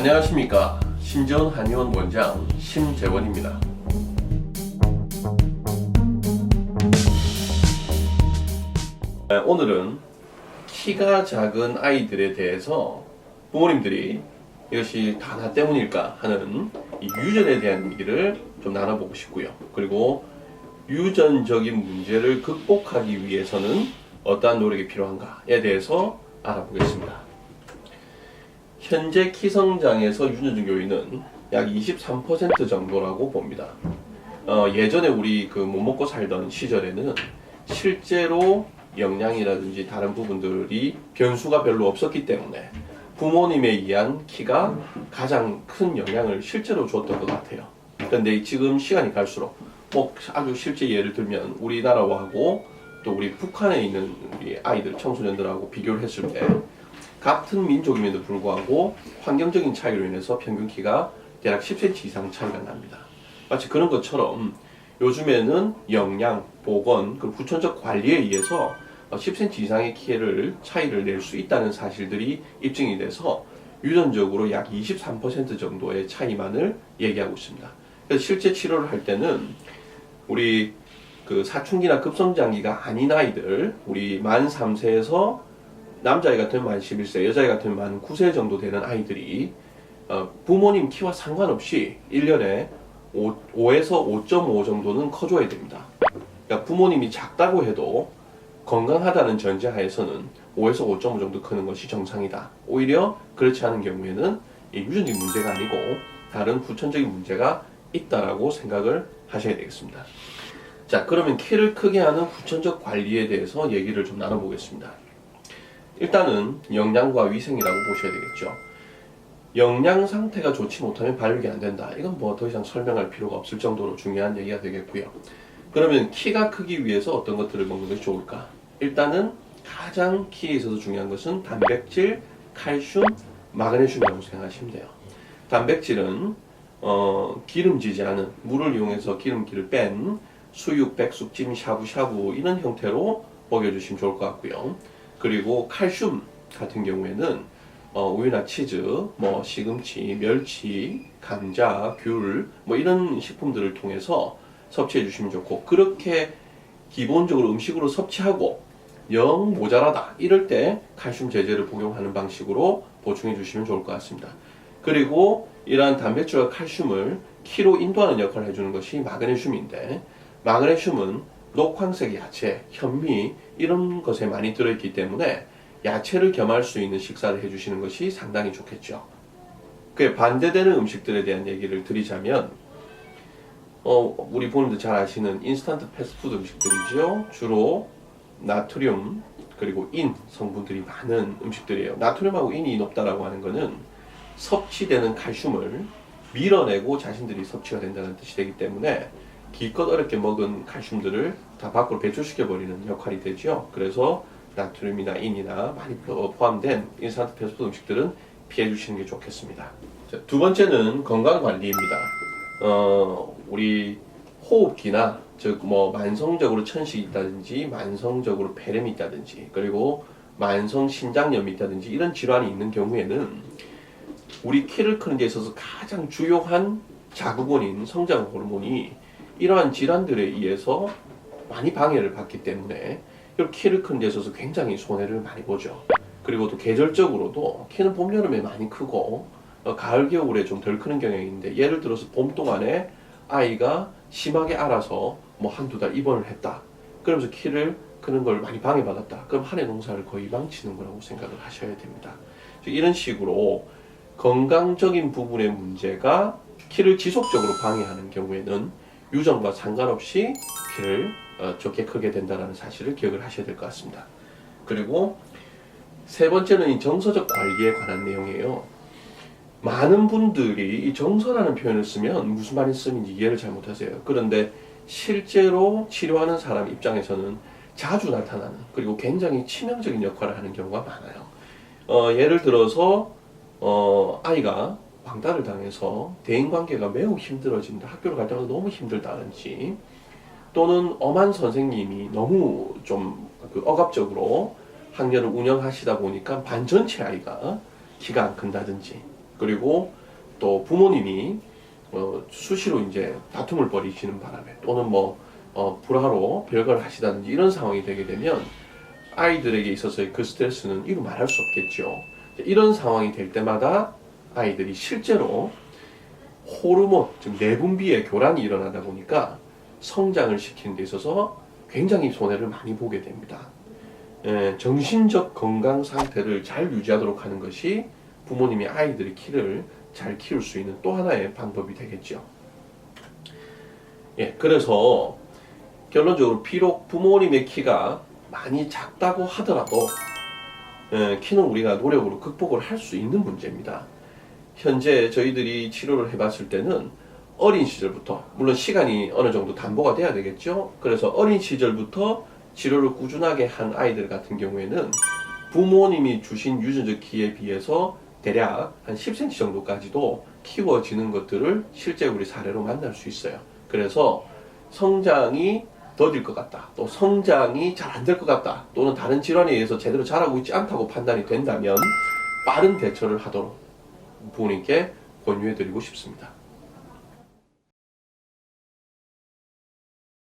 안녕하십니까. 신재원 한의원 원장 심재원입니다. 오늘은 키가 작은 아이들에 대해서 부모님들이 이것이 다 나 때문일까 하는 이 유전에 대한 얘기를 좀 나눠보고 싶고요. 그리고 유전적인 문제를 극복하기 위해서는 어떠한 노력이 필요한가에 대해서 알아보겠습니다. 현재 키 성장에서 유전적 요인은 약 23% 정도라고 봅니다. 예전에 우리 못 먹고 살던 시절에는 실제로 영양이라든지 다른 부분들이 변수가 별로 없었기 때문에 부모님에 의한 키가 가장 큰 영향을 실제로 줬던 것 같아요. 그런데 지금 시간이 갈수록 아주 실제 예를 들면 우리나라하고 또 우리 북한에 있는 우리 아이들, 청소년들하고 비교를 했을 때 같은 민족임에도 불구하고 환경적인 차이로 인해서 평균 키가 대략 10cm 이상 차이가 납니다. 마치 그런 것처럼 요즘에는 영양, 보건, 그리고 후천적 관리에 의해서 10cm 이상의 차이를 낼 수 있다는 사실들이 입증이 돼서 유전적으로 약 23% 정도의 차이만을 얘기하고 있습니다. 그래서 실제 치료를 할 때는 우리 사춘기나 급성장기가 아닌 아이들, 우리 만 3세에서 남자애 같으면 만 11세, 여자애 같으면 만 9세 정도 되는 아이들이 부모님 키와 상관없이 1년에 5에서 5.5 정도는 커줘야 됩니다. 그러니까 부모님이 작다고 해도 건강하다는 전제하에서는 5에서 5.5 정도 크는 것이 정상이다. 오히려 그렇지 않은 경우에는 유전적 문제가 아니고 다른 후천적인 문제가 있다라고 생각을 하셔야 되겠습니다. 자, 그러면 키를 크게 하는 후천적 관리에 대해서 얘기를 좀 나눠보겠습니다. 일단은 영양과 위생이라고 보셔야 되겠죠. 영양 상태가 좋지 못하면 발육이 안 된다. 이건 더 이상 설명할 필요가 없을 정도로 중요한 얘기가 되겠고요. 그러면 키가 크기 위해서 어떤 것들을 먹는 것이 좋을까? 일단은 가장 키에 있어서 중요한 것은 단백질, 칼슘, 마그네슘이라고 생각하시면 돼요. 단백질은 기름지지 않은 물을 이용해서 기름기를 뺀 수육, 백숙찜, 샤브샤브 이런 형태로 먹여주시면 좋을 것 같고요. 그리고 칼슘 같은 경우에는 우유나 치즈, 시금치, 멸치, 감자, 귤 이런 식품들을 통해서 섭취해 주시면 좋고, 그렇게 기본적으로 음식으로 섭취하고 영 모자라다 이럴 때 칼슘 제제를 복용하는 방식으로 보충해 주시면 좋을 것 같습니다. 그리고 이러한 단백질과 칼슘을 키로 인도하는 역할을 해주는 것이 마그네슘인데, 마그네슘은 녹황색 야채, 현미 이런 것에 많이 들어있기 때문에 야채를 겸할 수 있는 식사를 해주시는 것이 상당히 좋겠죠. 그에 반대되는 음식들에 대한 얘기를 드리자면 우리 부모님들 잘 아시는 인스턴트 패스트푸드 음식들이죠. 주로 나트륨 그리고 인 성분들이 많은 음식들이에요. 나트륨하고 인이 높다라고 하는 것은 섭취되는 칼슘을 밀어내고 자신들이 섭취가 된다는 뜻이 되기 때문에 기껏 어렵게 먹은 칼슘들을 다 밖으로 배출시켜버리는 역할이 되죠. 그래서 나트륨이나 인이나 많이 포함된 인스턴트 패스트푸드 음식들은 피해 주시는 게 좋겠습니다. 자, 두 번째는 건강관리입니다. 우리 호흡기나 즉 만성적으로 천식이 있다든지 만성적으로 폐렴이 있다든지 그리고 만성 신장염이 있다든지 이런 질환이 있는 경우에는 우리 키를 크는 데 있어서 가장 주요한 자극원인 성장 호르몬이 이러한 질환들에 의해서 많이 방해를 받기 때문에 키를 크는 데 있어서 굉장히 손해를 많이 보죠. 그리고 또 계절적으로도 키는 봄, 여름에 많이 크고 가을, 겨울에 좀 덜 크는 경향이 있는데, 예를 들어서 봄 동안에 아이가 심하게 알아서 한두 달 입원을 했다. 그러면서 키를 크는 걸 많이 방해받았다. 그럼 한 해 농사를 거의 망치는 거라고 생각을 하셔야 됩니다. 이런 식으로 건강적인 부분의 문제가 키를 지속적으로 방해하는 경우에는 유전과 상관없이 키를 좋게 크게 된다는 사실을 기억을 하셔야 될 것 같습니다. 그리고 세 번째는 이 정서적 관리에 관한 내용이에요. 많은 분들이 이 정서라는 표현을 쓰면 무슨 말씀인지 이해를 잘 못하세요. 그런데 실제로 치료하는 사람 입장에서는 자주 나타나는, 그리고 굉장히 치명적인 역할을 하는 경우가 많아요. 예를 들어서 아이가 왕따를 당해서 대인관계가 매우 힘들어진다, 학교를 갈 때마다 너무 힘들다든지, 또는 엄한 선생님이 너무 좀 억압적으로 학년을 운영하시다 보니까 반 전체 아이가 키가 안 큰다든지, 그리고 또 부모님이 수시로 이제 다툼을 벌이시는 바람에 또는 불화로 별걸 하시다든지 이런 상황이 되게 되면 아이들에게 있어서의 그 스트레스는 이루 말할 수 없겠죠. 이런 상황이 될 때마다 아이들이 실제로 호르몬, 즉 내분비의 교란이 일어나다 보니까 성장을 시키는 데 있어서 굉장히 손해를 많이 보게 됩니다. 정신적 건강 상태를 잘 유지하도록 하는 것이 부모님이 아이들의 키를 잘 키울 수 있는 또 하나의 방법이 되겠죠. 그래서 결론적으로 비록 부모님의 키가 많이 작다고 하더라도 키는 우리가 노력으로 극복을 할 수 있는 문제입니다. 현재 저희들이 치료를 해봤을 때는 어린 시절부터, 물론 시간이 어느 정도 담보가 돼야 되겠죠. 그래서 어린 시절부터 치료를 꾸준하게 한 아이들 같은 경우에는 부모님이 주신 유전적 키에 비해서 대략 한 10cm 정도까지도 키워지는 것들을 실제 우리 사례로 만날 수 있어요. 그래서 성장이 더딜 것 같다, 또 성장이 잘 안 될 것 같다, 또는 다른 질환에 의해서 제대로 자라고 있지 않다고 판단이 된다면 빠른 대처를 하도록 부모님께 권유해 드리고 싶습니다.